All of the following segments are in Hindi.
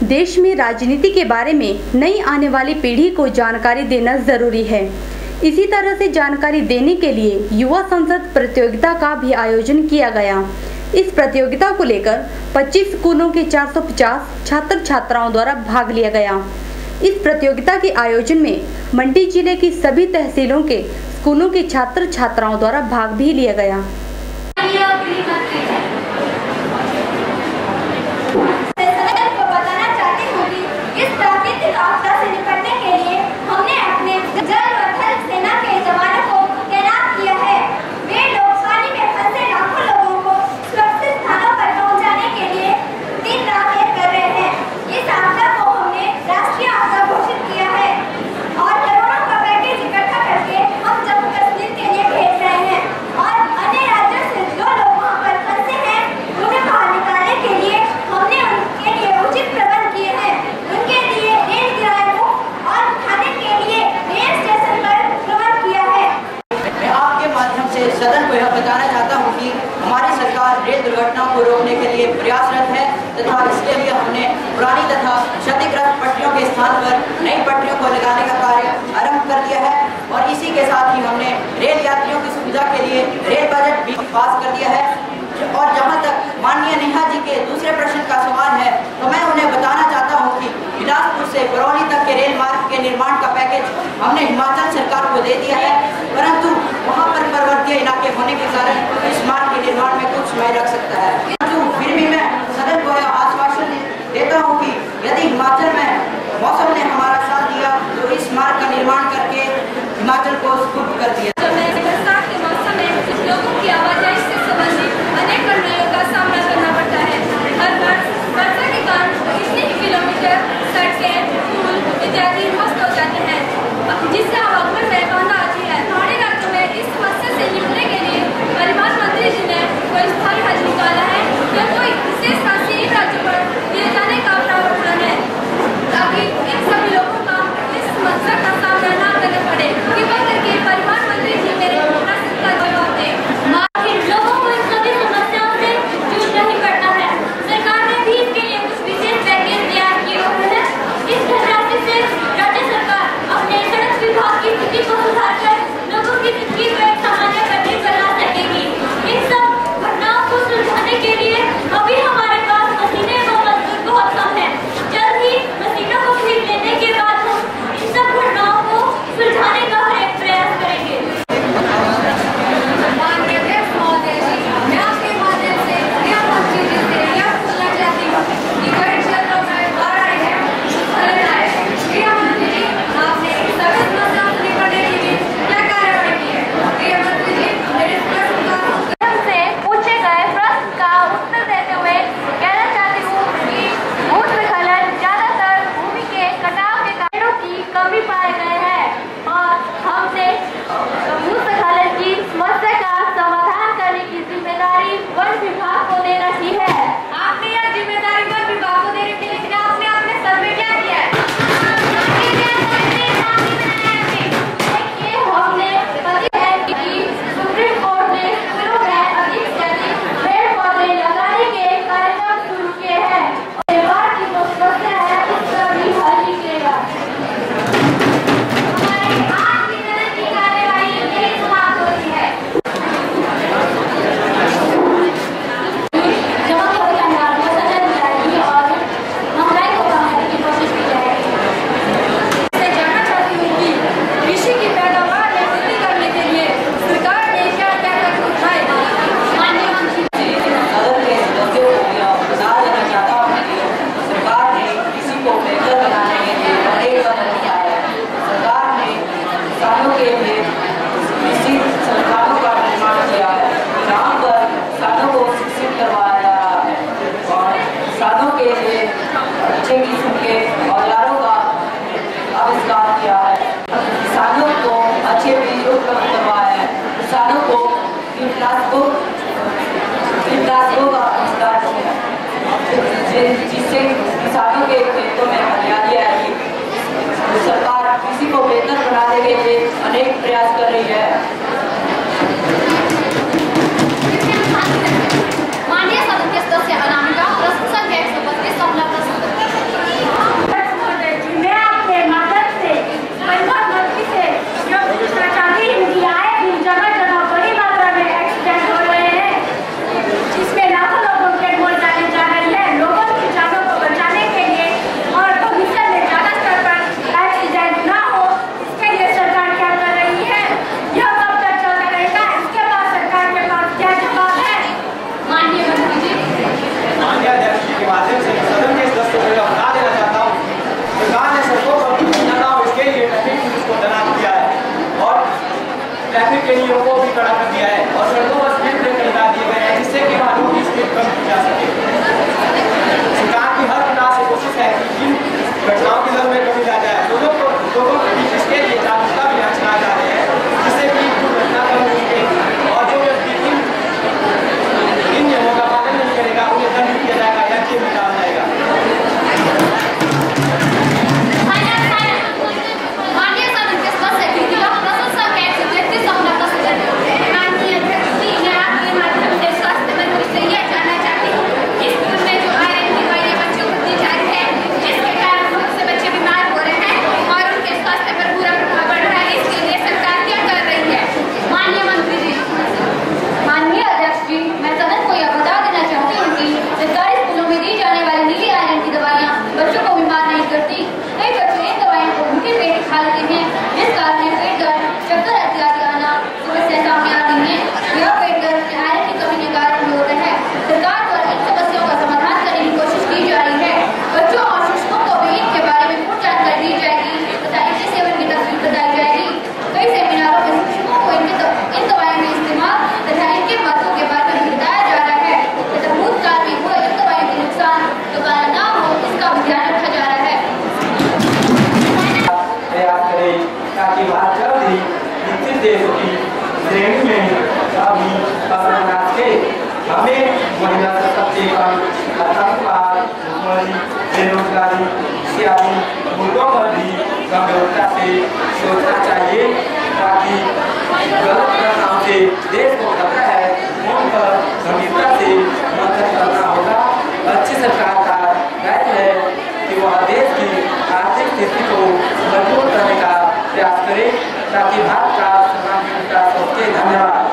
देश में राजनीति के बारे में नई आने वाली पीढ़ी को जानकारी देना जरूरी है। इसी तरह से जानकारी देने के लिए युवा संसद प्रतियोगिता का भी आयोजन किया गया। इस प्रतियोगिता को लेकर 25 स्कूलों के 450 छात्र छात्राओं द्वारा भाग लिया गया। इस प्रतियोगिता के आयोजन में मंडी जिले की सभी तहसीलों के स्कूलों के छात्र छात्राओं द्वारा भाग भी लिया गया। सदन को यह बताना चाहता हूँ कि हमारी सरकार रेल दुर्घटनाओं को रोकने के लिए प्रयासरत है तथा इसके लिए हमने पुरानी तथा क्षतिग्रस्त पटरियों के स्थान पर नई पटरियों को लगाने का कार्य आरंभ कर दिया है और इसी के साथ ही हमने रेल यात्रियों की सुविधा के लिए रेल बजट भी पास कर दिया है। और जहाँ तक माननीय नेहा जी के दूसरे प्रश्न का सवाल है तो मैं उन्हें बताना चाहता हूँ कि बिलासपुर से बरौनी तक के रेल मार्ग के निर्माण का पैकेज हमने हिमाचल सरकार को दे दिया है, परंतु वहाँ पर पर्वतीय इलाके होने के कारण इस मार्ग के निर्माण में कुछ समय लग सकता है। फिर भी मैं सदन को यह आश्वासन देता हूँ कि यदि हिमाचल में मौसम ने हमारा साथ दिया तो इस मार्ग का निर्माण करके हिमाचल को सुपुर्द कर दिया। बरसात के मौसम में लोगों की आवाजाही से संबंधित अनेक कठिनाइयों का सामना करना पड़ता है। हर वर्ष वर्षा के कारण कितने ही किलोमीटर सड़कें, पुल इत्यादि ध्वस्त हो जाते हैं, जिससे आवागमन में बाधा आती है। पहाड़ी राज्यों में इस समस्या से निपटने के लिए परिवहन मंत्री जी ने कोई स्थायी हल निकाला है या कोई विशेष राशि इन राज्यों पर दिए जाने का प्रावधान है ताकि इन सभी लोगों का इस समस्या का सामना न करना पड़े। कृपया करके परिवहन मंत्री जी मेरे प्रश्न का जवाब दें। लोगों को इन सभी समस्याओं से जूझना ही पड़ता है। सरकार ने भी इसके लिए कुछ विशेष पैकेज तैयार किए हुए हैं। इस धनराशि से राज्य सरकार अपने सड़क विभाग की स्थिति को सुधार कर लोगों की जिंदगी को एक सामान्य गति बना सकेगी। इन सब घटनाओं को सुलझाने के लिए अभी हमारे पास मशीनें व मजदूर बहुत कम है। जल्द ही मशीनों को खरीद लेने के बाद हम इन सब घटनाओं को सुलझाने का हर एक प्रयास करेंगे। जिससे किसानों के खेतों में हरियाली आएगी। सरकार कृषि को बेहतर बनाने के लिए अनेक प्रयास कर रही है। माननीय सदस्य अनामिका प्रश्न संख्या 132 महामारी, बेरोजगारी इत्यादि मुद्दों पर भी गंभीरता से सोचना चाहिए, ताकि गलत घटनाओं से देश को खतरा है उन पर गंभीरता से मंथन करना होगा। अच्छी सरकार का दायित्व है कि वह देश की आर्थिक स्थिति को मजबूत करने का प्रयास करे, ताकि भारत का सर्वांगीण विकास हो सके। धन्यवाद।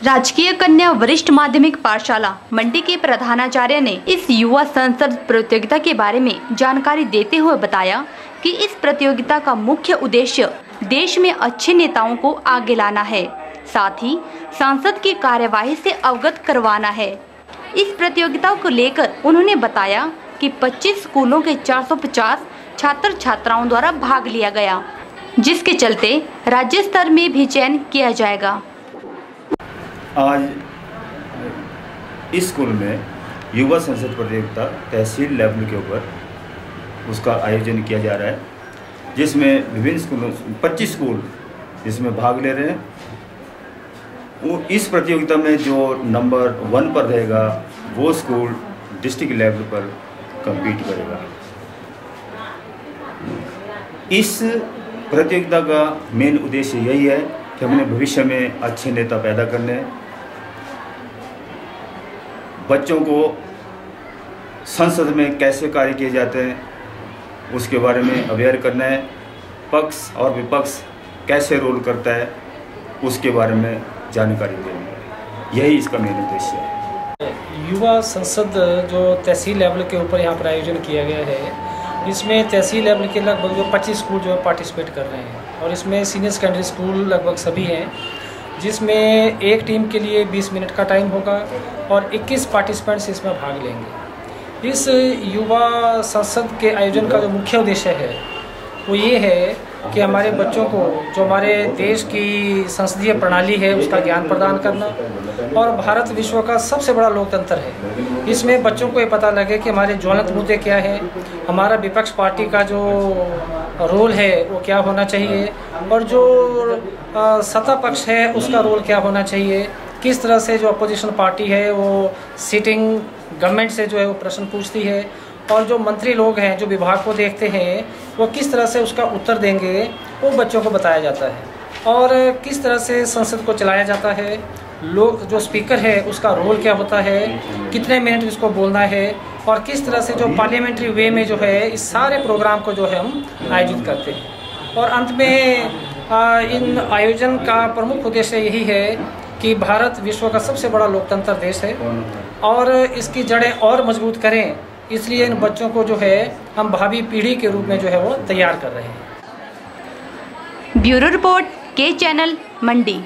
राजकीय कन्या वरिष्ठ माध्यमिक पाठशाला मंडी के प्रधानाचार्य ने इस युवा संसद प्रतियोगिता के बारे में जानकारी देते हुए बताया कि इस प्रतियोगिता का मुख्य उद्देश्य देश में अच्छे नेताओं को आगे लाना है, साथ ही संसद की कार्यवाही से अवगत करवाना है। इस प्रतियोगिता को लेकर उन्होंने बताया कि 25 स्कूलों के 450 छात्र छात्राओं द्वारा भाग लिया गया, जिसके चलते राज्य स्तर में भी चयन किया जाएगा। आज इस स्कूल में युवा संसद प्रतियोगिता तहसील लेवल के ऊपर उसका आयोजन किया जा रहा है, जिसमें विभिन्न स्कूलों 25 स्कूल इसमें भाग ले रहे हैं। वो इस प्रतियोगिता में जो नंबर 1 पर रहेगा वो स्कूल डिस्ट्रिक्ट लेवल पर compete करेगा। इस प्रतियोगिता का मेन उद्देश्य यही है कि हमने भविष्य में अच्छे नेता पैदा करने, बच्चों को संसद में कैसे कार्य किए जाते हैं उसके बारे में अवेयर करना है, पक्ष और विपक्ष कैसे रोल करता है उसके बारे में जानकारी देनी, यही इसका मेन उद्देश्य है। युवा संसद जो तहसील लेवल के ऊपर यहाँ पर आयोजन किया गया है, इसमें तहसील लेवल के लगभग जो 25 स्कूल जो है पार्टिसिपेट कर रहे हैं और इसमें सीनियर सेकेंडरी स्कूल लगभग सभी हैं, जिसमें एक टीम के लिए 20 मिनट का टाइम होगा और 21 पार्टिसिपेंट्स इसमें भाग लेंगे। इस युवा संसद के आयोजन का जो मुख्य उद्देश्य है वो ये है कि हमारे बच्चों को जो हमारे देश की संसदीय प्रणाली है उसका ज्ञान प्रदान करना, और भारत विश्व का सबसे बड़ा लोकतंत्र है, इसमें बच्चों को ये पता लगे कि हमारे ज्वलंत मुद्दे क्या हैं, हमारा विपक्ष पार्टी का जो रोल है वो क्या होना चाहिए और जो सत्ता पक्ष है उसका रोल क्या होना चाहिए, किस तरह से जो अपोजिशन पार्टी है वो सिटिंग गवर्नमेंट से जो है वो प्रश्न पूछती है, और जो मंत्री लोग हैं जो विभाग को देखते हैं वो किस तरह से उसका उत्तर देंगे वो बच्चों को बताया जाता है, और किस तरह से संसद को चलाया जाता है, लोग जो स्पीकर है उसका रोल क्या होता है, कितने मिनट उसको बोलना है, और किस तरह से जो पार्लियामेंट्री वे में जो है इस सारे प्रोग्राम को जो है हम आयोजित करते हैं। और अंत में इन आयोजन का प्रमुख उद्देश्य यही है कि भारत विश्व का सबसे बड़ा लोकतंत्र देश है और इसकी जड़ें और मजबूत करें, इसलिए इन बच्चों को जो है हम भावी पीढ़ी के रूप में जो है वो तैयार कर रहे हैं। ब्यूरो रिपोर्ट के चैनल मंडी।